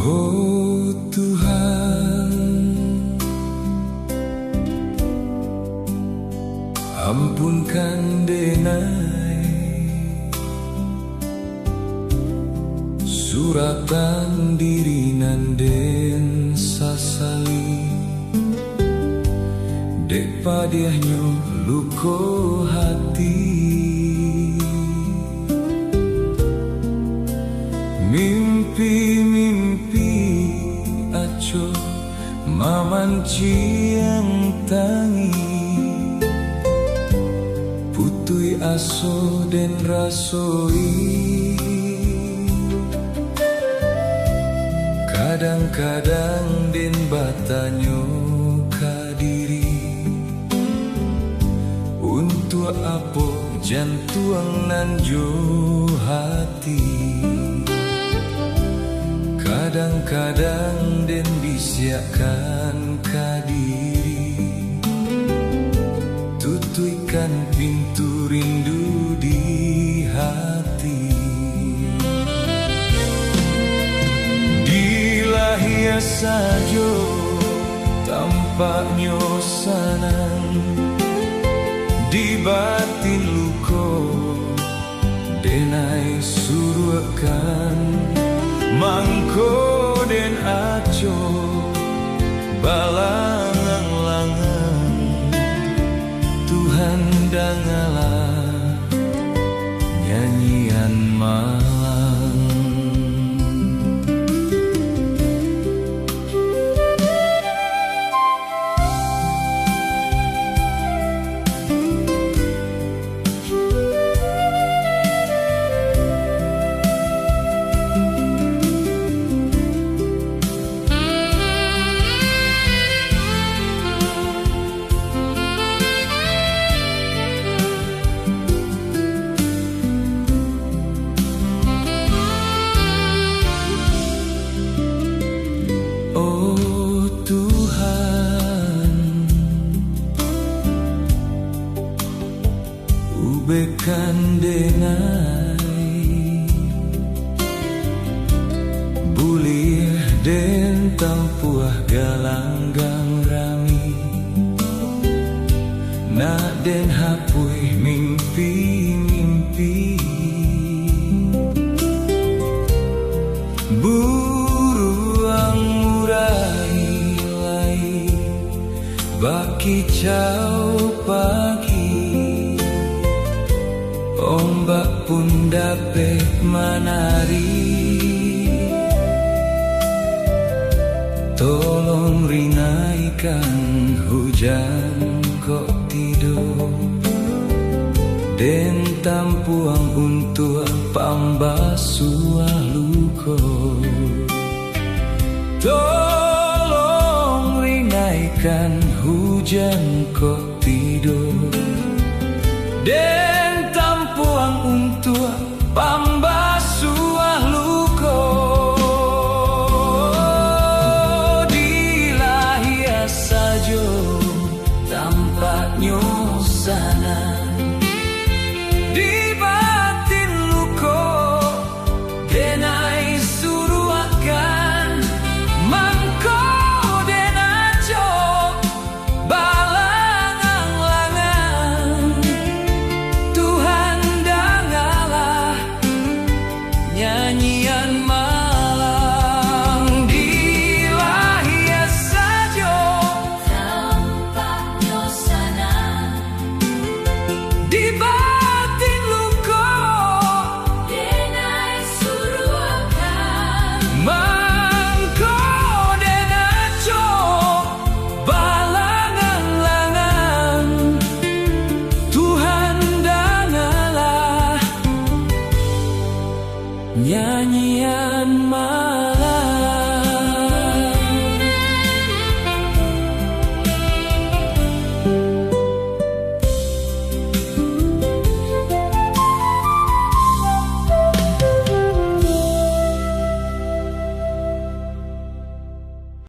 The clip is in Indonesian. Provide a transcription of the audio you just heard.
Oh Tuhan, ampunkan denai suratan dirinan den sasali dek padiahnya luko hati. Mimpi-mimpi aco mamanci yang tangi putui aso den rasoi. Kadang-kadang den batanyo kadiri untuk apa jantuang nanjo hati. Kadang-kadang den bisiakan kadiri tutuikan pintu rindu di hati. Dilahia sajo tampaknya sanang di batin luko denai suruhkan mangko den aco balangang-langang Tuhan dangalah nyanyian malang. Ubekan denai bulih den tampuah galanggang rami nak den hapui mimpi-mimpi buruang murai-lai baki cau pagi. Ombak pun dapat menari, tolong rinaikan hujan kok tidur den tampuang untuk pambasuh luko. Tolong rinaikan hujan kok tidur den tampuang untuk pambasuh luko. Dilahia sajo tampaknya sana di batin luko denai suruh akan mangko denaco balangang-langang Tuhan dangalah nyanyian malang. Dilahia sajo tampaknya sana di batin luko denai suruh akan